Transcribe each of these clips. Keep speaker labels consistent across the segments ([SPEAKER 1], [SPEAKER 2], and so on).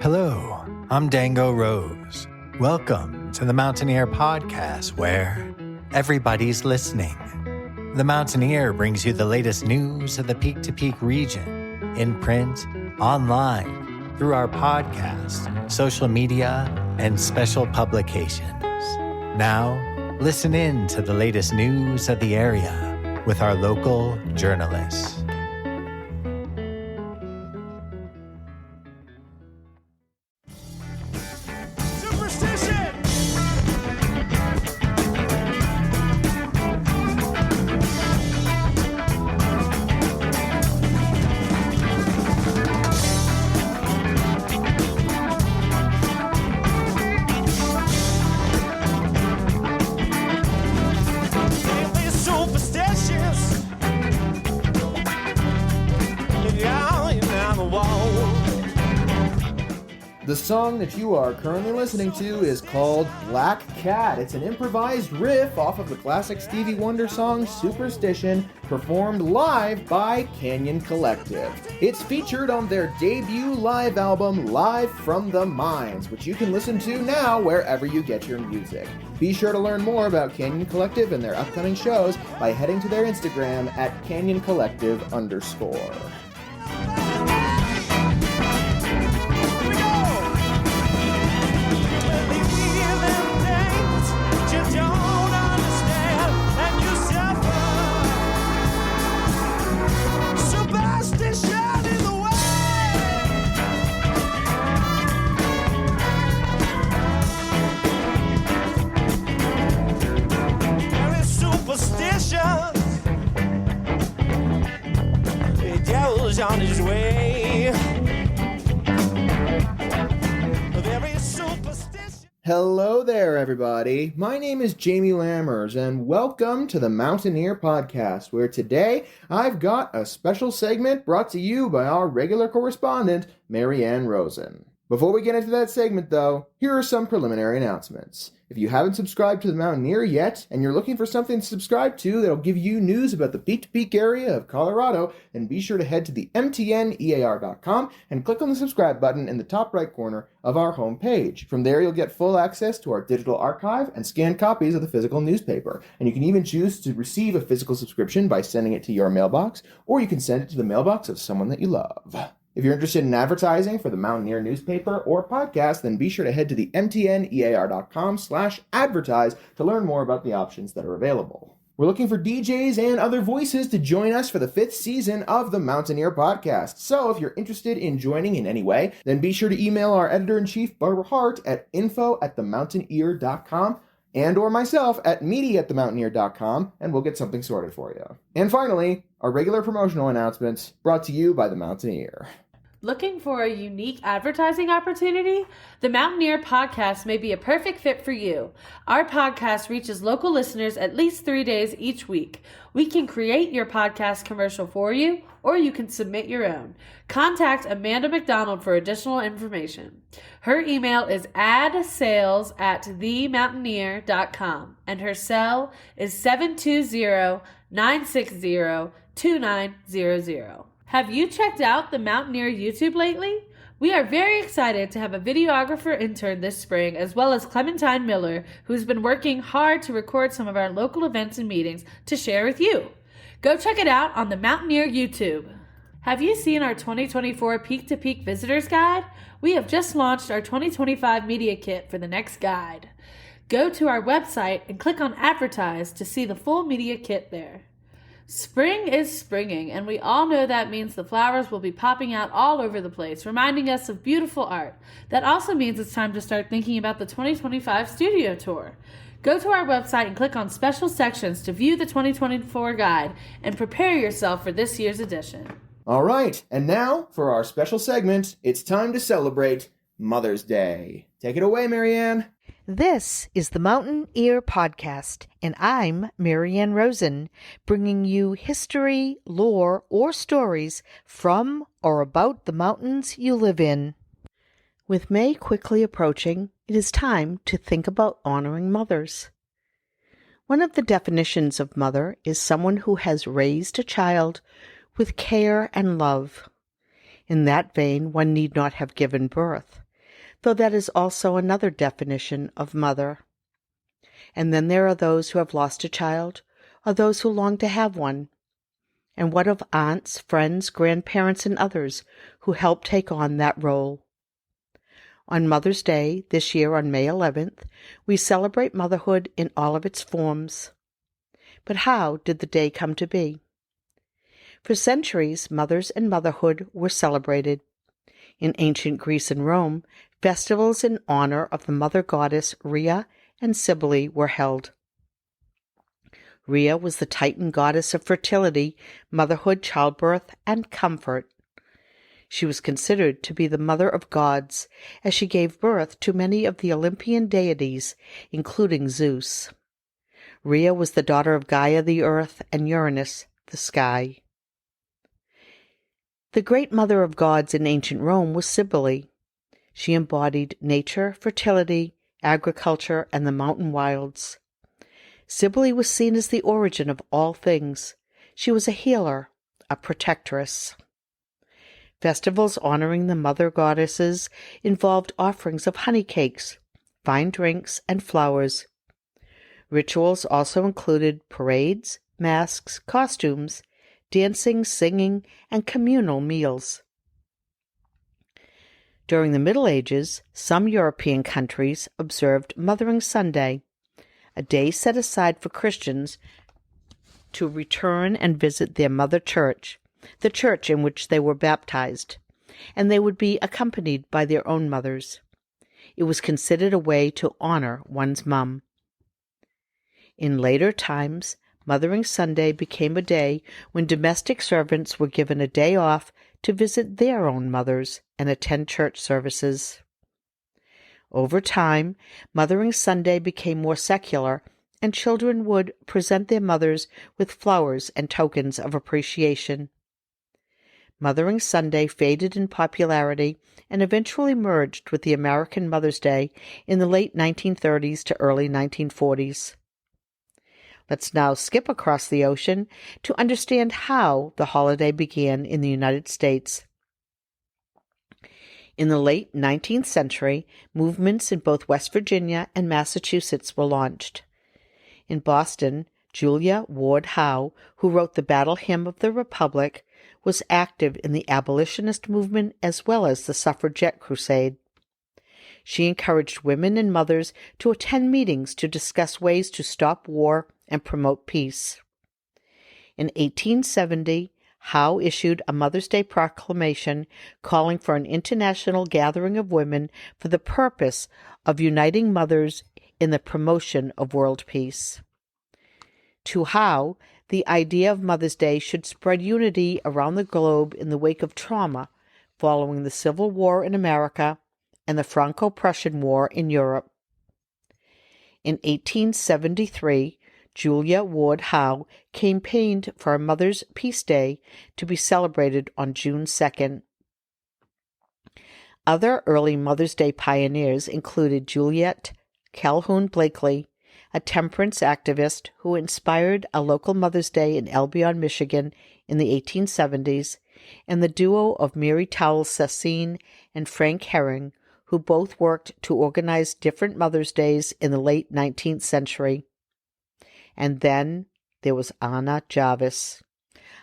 [SPEAKER 1] Hello, I'm Dango Rose. Welcome to the Mountaineer Podcast, where everybody's listening. The Mountaineer brings you the latest news of the Peak to Peak region, in print, online, through our podcast, social media, and special publications. Now, listen in to the latest news of the area with our local journalists.
[SPEAKER 2] The song that you are currently listening to is called Black Cat. It's an improvised riff off of the classic Stevie Wonder song Superstition, performed live by Canyon Collective. It's featured on their debut live album, Live from the Mines, which you can listen to now wherever you get your music. Be sure to learn more about Canyon Collective and their upcoming shows by heading to their Instagram at canyoncollective_.
[SPEAKER 3] On his way.
[SPEAKER 2] Hello there, everybody. My name is Jamie Lammers, and welcome to the Mountaineer Podcast, where today I've got a special segment brought to you by our regular correspondent, Maryann Rosen. Before we get into that segment, though, here are some preliminary announcements. If you haven't subscribed to the Mountaineer yet, and you're looking for something to subscribe to that'll give you news about the peak-to-peak area of Colorado, then be sure to head to the mtnear.com and click on the subscribe button in the top right corner of our homepage. From there, you'll get full access to our digital archive and scanned copies of the physical newspaper. And you can even choose to receive a physical subscription by sending it to your mailbox, or you can send it to the mailbox of someone that you love. If you're interested in advertising for the Mountaineer newspaper or podcast, then be sure to head to the mtnear.com/advertise to learn more about the options that are available. We're looking for DJs and other voices to join us for the 5th season of the Mountaineer Podcast. So if you're interested in joining in any way, then be sure to email our editor-in-chief, Barbara Hardt, at info@themountaineer.com and or myself at media@themountaineer.com, and we'll get something sorted for you. And finally, our regular promotional announcements brought to you by the Mountaineer.
[SPEAKER 4] Looking for a unique advertising opportunity? The Mountaineer Podcast may be a perfect fit for you. Our podcast reaches local listeners at least 3 days each week. We can create your podcast commercial for you, or you can submit your own. Contact Amanda McDonald for additional information. Her email is adsales@themountaineer.com, and her cell is 720-960-2900. Have you checked out the Mountaineer YouTube lately? We are very excited to have a videographer intern this spring, as well as Clementine Miller, who's been working hard to record some of our local events and meetings to share with you. Go check it out on the Mountaineer YouTube. Have you seen our 2024 Peak to Peak Visitors Guide? We have just launched our 2025 Media Kit for the next guide. Go to our website and click on Advertise to see the full media kit there. Spring is springing, and we all know that means the flowers will be popping out all over the place, reminding us of beautiful art. That also means it's time to start thinking about the 2025 studio tour. Go to our website and click on special sections to view the 2024 guide and prepare yourself for this year's edition.
[SPEAKER 2] All right, and now for our special segment, it's time to celebrate Mother's Day. Take it away, Maryann.
[SPEAKER 5] This is the Mountaineer Podcast, and I'm Maryann Rosen, bringing you history, lore, or stories from or about the mountains you live in. With May quickly approaching, it is time to think about honoring mothers. One of the definitions of mother is someone who has raised a child with care and love. In that vein, one need not have given birth. though that is also another definition of mother. And then there are those who have lost a child, or those who long to have one. And what of aunts, friends, grandparents, and others who help take on that role? On Mother's Day, this year on May 11th, we celebrate motherhood in all of its forms. But how did the day come to be? For centuries, mothers and motherhood were celebrated. In ancient Greece and Rome, festivals in honor of the mother goddess Rhea and Cybele were held. Rhea was the Titan goddess of fertility, motherhood, childbirth, and comfort. She was considered to be the mother of gods, as she gave birth to many of the Olympian deities, including Zeus. Rhea was the daughter of Gaia, the earth, and Uranus, the sky. The great mother of gods in ancient Rome was Cybele. She embodied nature, fertility, agriculture, and the mountain wilds. Cybele was seen as the origin of all things. She was a healer, a protectress. Festivals honoring the mother goddesses involved offerings of honey cakes, fine drinks, and flowers. Rituals also included parades, masks, costumes, dancing, singing, and communal meals. During the Middle Ages, some European countries observed Mothering Sunday, a day set aside for Christians to return and visit their mother church, the church in which they were baptized, and they would be accompanied by their own mothers. It was considered a way to honor one's mum. In later times, Mothering Sunday became a day when domestic servants were given a day off to visit their own mothers and attend church services. Over time, Mothering Sunday became more secular, and children would present their mothers with flowers and tokens of appreciation. Mothering Sunday faded in popularity and eventually merged with the American Mother's Day in the late 1930s to early 1940s. Let's now skip across the ocean to understand how the holiday began in the United States. In the late 19th century, movements in both West Virginia and Massachusetts were launched. In Boston, Julia Ward Howe, who wrote the Battle Hymn of the Republic, was active in the abolitionist movement as well as the suffragette crusade. She encouraged women and mothers to attend meetings to discuss ways to stop war and promote peace. In 1870, Howe issued a Mother's Day proclamation calling for an international gathering of women for the purpose of uniting mothers in the promotion of world peace. To Howe, the idea of Mother's Day should spread unity around the globe in the wake of trauma following the Civil War in America and the Franco-Prussian War in Europe. In 1873, Julia Ward Howe campaigned for a Mother's Peace Day to be celebrated on June 2nd. Other early Mother's Day pioneers included Juliet Calhoun Blakely, a temperance activist who inspired a local Mother's Day in Albion, Michigan in the 1870s, and the duo of Mary Towle Sassine and Frank Herring, who both worked to organize different Mother's Days in the late 19th century. And then there was Anna Jarvis.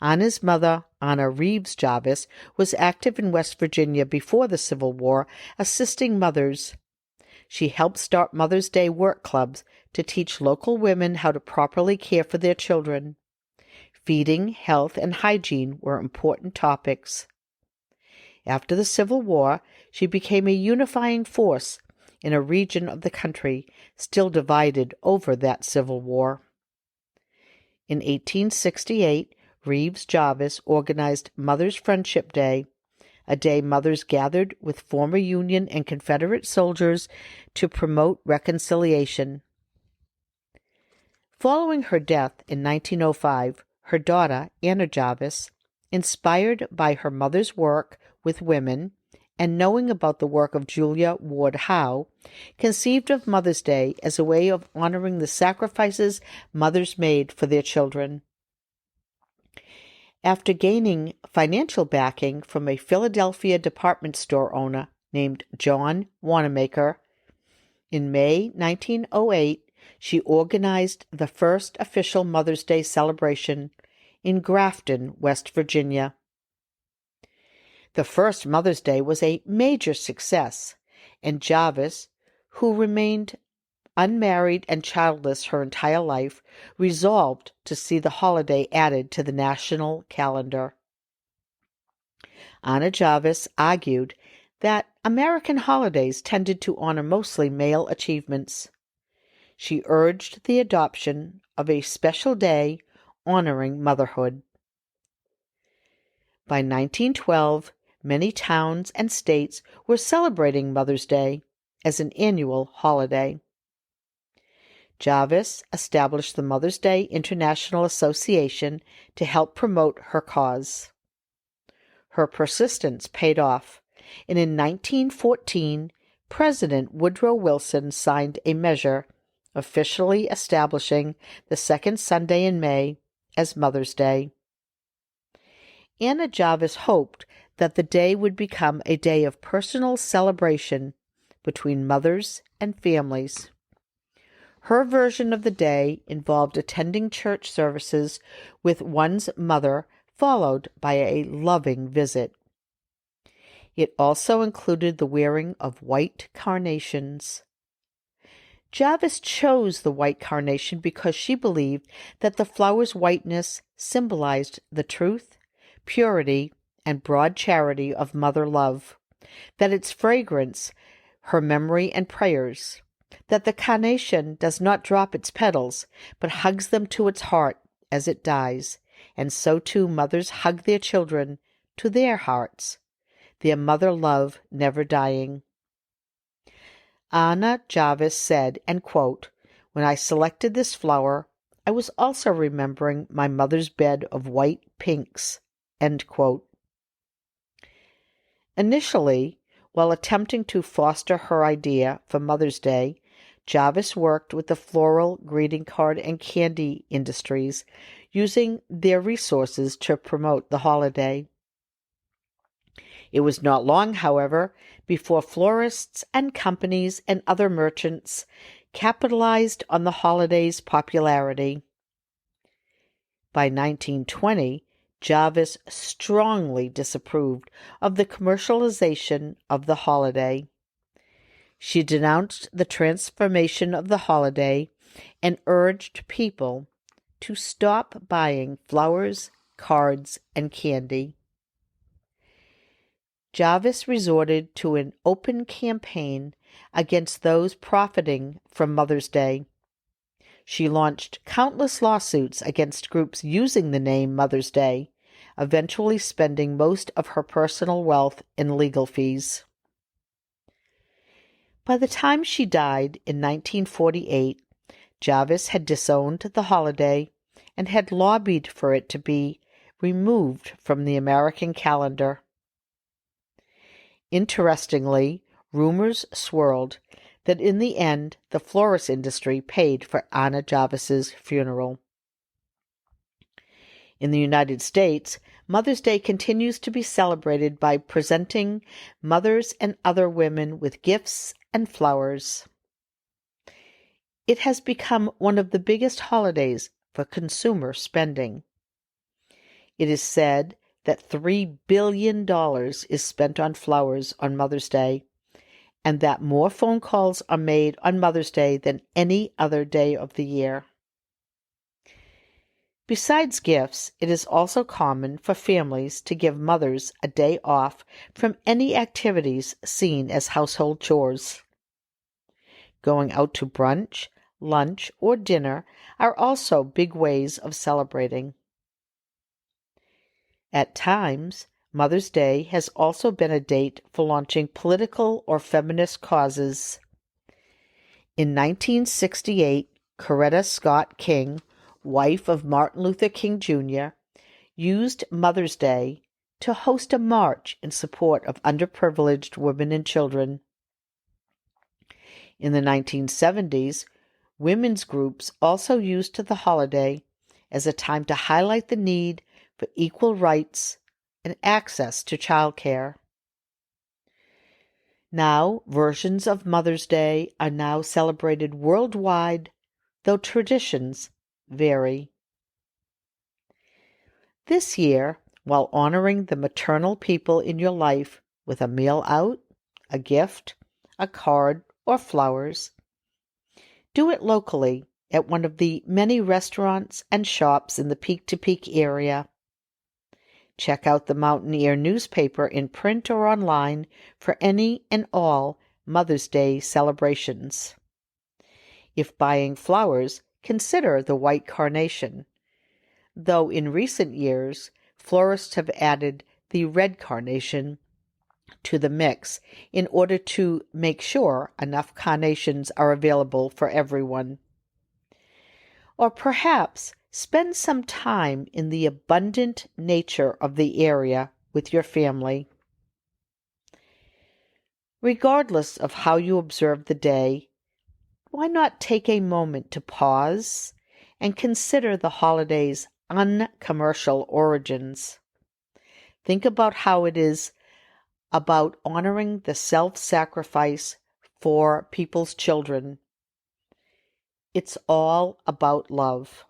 [SPEAKER 5] Anna's mother, Anna Reeves Jarvis, was active in West Virginia before the Civil War, assisting mothers. She helped start Mother's Day work clubs to teach local women how to properly care for their children. Feeding, health, and hygiene were important topics. After the Civil War, she became a unifying force in a region of the country still divided over that Civil War. In 1868, Reeves Jarvis organized Mother's Friendship Day, a day mothers gathered with former Union and Confederate soldiers to promote reconciliation. Following her death in 1905, her daughter, Anna Jarvis, inspired by her mother's work with women and knowing about the work of Julia Ward Howe, conceived of Mother's Day as a way of honoring the sacrifices mothers made for their children. After gaining financial backing from a Philadelphia department store owner named John Wanamaker. In May 1908, she organized the first official Mother's Day celebration in Grafton, West Virginia. The first Mother's Day was a major success, and Jarvis, who remained unmarried and childless her entire life, resolved to see the holiday added to the national calendar. Anna Jarvis argued that American holidays tended to honor mostly male achievements. She urged the adoption of a special day honoring motherhood. By 1912, many towns and states were celebrating Mother's Day as an annual holiday. Jarvis established the Mother's Day International Association to help promote her cause. Her persistence paid off, and in 1914, President Woodrow Wilson signed a measure officially establishing the second Sunday in May as Mother's Day. Anna Jarvis hoped that the day would become a day of personal celebration between mothers and families. Her version of the day involved attending church services with one's mother, followed by a loving visit. It also included the wearing of white carnations. Jarvis chose the white carnation because she believed that the flower's whiteness symbolized the truth, purity, and broad charity of mother love, that its fragrance, her memory and prayers, that the carnation does not drop its petals, but hugs them to its heart as it dies, and so too mothers hug their children to their hearts, their mother love never dying. Anna Jarvis said, and quote, "When I selected this flower, I was also remembering my mother's bed of white pinks," end quote. Initially, while attempting to foster her idea for Mother's Day, Jarvis worked with the floral, greeting card, and candy industries, using their resources to promote the holiday. It was not long, however, before florists and companies and other merchants capitalized on the holiday's popularity. By 1920, Jarvis strongly disapproved of the commercialization of the holiday. She denounced the transformation of the holiday and urged people to stop buying flowers, cards, and candy. Jarvis resorted to an open campaign against those profiting from Mother's Day. She launched countless lawsuits against groups using the name Mother's Day, eventually spending most of her personal wealth in legal fees. By the time she died in 1948, Jarvis had disowned the holiday and had lobbied for it to be removed from the American calendar. Interestingly, rumors swirled that in the end the florist industry paid for Anna Jarvis's funeral. In the United States, Mother's Day continues to be celebrated by presenting mothers and other women with gifts and flowers. It has become one of the biggest holidays for consumer spending. It is said that $3 billion is spent on flowers on Mother's Day, and that more phone calls are made on Mother's Day than any other day of the year. Besides gifts, it is also common for families to give mothers a day off from any activities seen as household chores. Going out to brunch, lunch, or dinner are also big ways of celebrating. At times, Mother's Day has also been a date for launching political or feminist causes. In 1968, Coretta Scott King, wife of Martin Luther King Jr., used Mother's Day to host a march in support of underprivileged women and children. In the 1970s, women's groups also used the holiday as a time to highlight the need for equal rights and access to childcare. Now, versions of Mother's Day are now celebrated worldwide, though traditions vary. This year, while honoring the maternal people in your life with a meal out, a gift, a card, or flowers, do it locally at one of the many restaurants and shops in the Peak-to-Peak area. Check out the Mountaineer newspaper in print or online for any and all Mother's Day celebrations. If buying flowers, consider the white carnation, though in recent years, florists have added the red carnation to the mix in order to make sure enough carnations are available for everyone. Or perhaps spend some time in the abundant nature of the area with your family. Regardless of how you observe the day, why not take a moment to pause and consider the holiday's uncommercial origins? Think about how it is about honoring the self-sacrifice for people's children. It's all about love.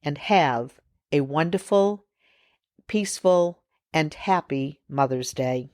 [SPEAKER 5] And have a wonderful, peaceful, and happy Mother's Day.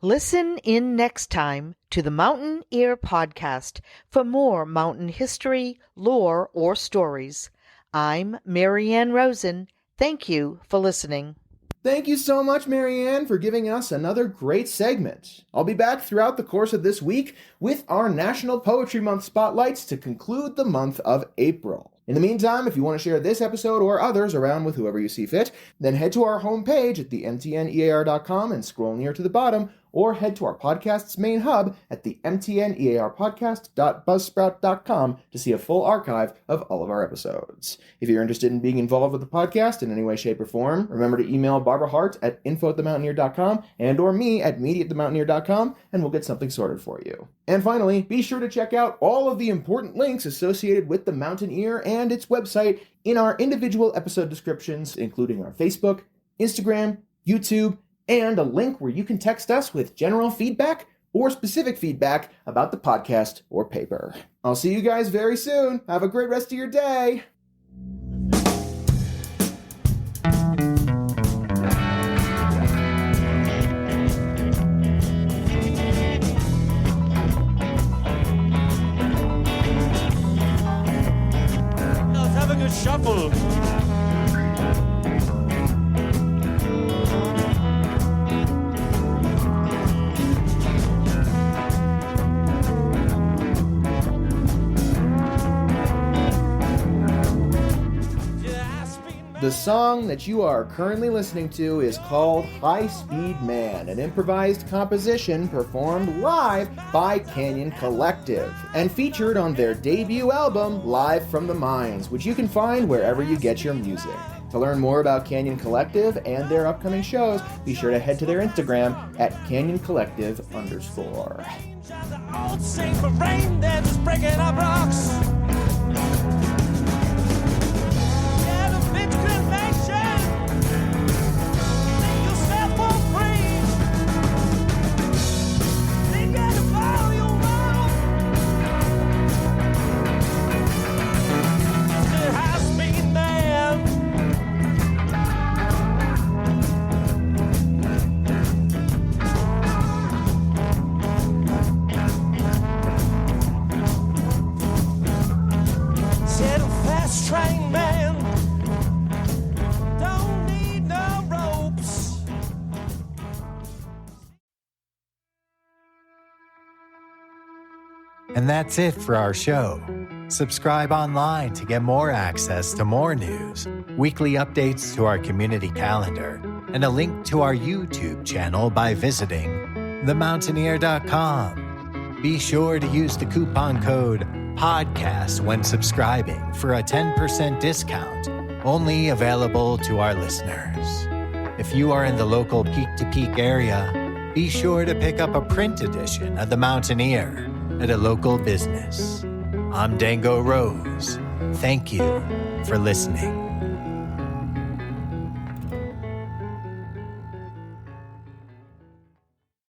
[SPEAKER 5] Listen in next time to the Mountain Ear Podcast for more mountain history, lore, or stories. I'm Maryann Rosen. Thank you for listening.
[SPEAKER 2] Thank you so much, Maryann, for giving us another great segment. I'll be back throughout the course of this week with our National Poetry Month spotlights to conclude the month of April. In the meantime, if you want to share this episode or others around with whoever you see fit, then head to our homepage at themtnear.com and scroll near to the bottom, or head to our podcast's main hub at the mtnearpodcast.buzzsprout.com to see a full archive of all of our episodes. If you're interested in being involved with the podcast in any way, shape, or form, remember to email Barbara Hardt at info@themountaineer.com and or me at media@themountaineer.com, and we'll get something sorted for you. And finally, be sure to check out all of the important links associated with the Mountain Ear and its website in our individual episode descriptions, including our Facebook, Instagram, YouTube, and a link where you can text us with general feedback or specific feedback about the podcast or paper. I'll see you guys very soon. Have a great rest of your day.
[SPEAKER 3] Let's have a good shuffle.
[SPEAKER 2] The song that you are currently listening to is called High Speed Man, an improvised composition performed live by Canyon Collective and featured on their debut album, Live from the Mines, which you can find wherever you get your music. To learn more about Canyon Collective and their upcoming shows, be sure to head to their Instagram at CanyonCollective_.
[SPEAKER 3] Old sing for rain, they're just breaking up rocks. Yeah, the bitch cremation. Think you'll set for free. They gotta blow you out. It has been man. Said a fast train man don't need no ropes.
[SPEAKER 1] And that's it for our show. Subscribe online to get more access to more news, weekly updates to our community calendar, and a link to our YouTube channel by visiting themountaineer.com. Be sure to use the coupon code PODCAST when subscribing for a 10% discount, only available to our listeners. If you are in the local Peak-to-Peak area, be sure to pick up a print edition of The Mountaineer at a local business. I'm Dango Rose. Thank you for listening.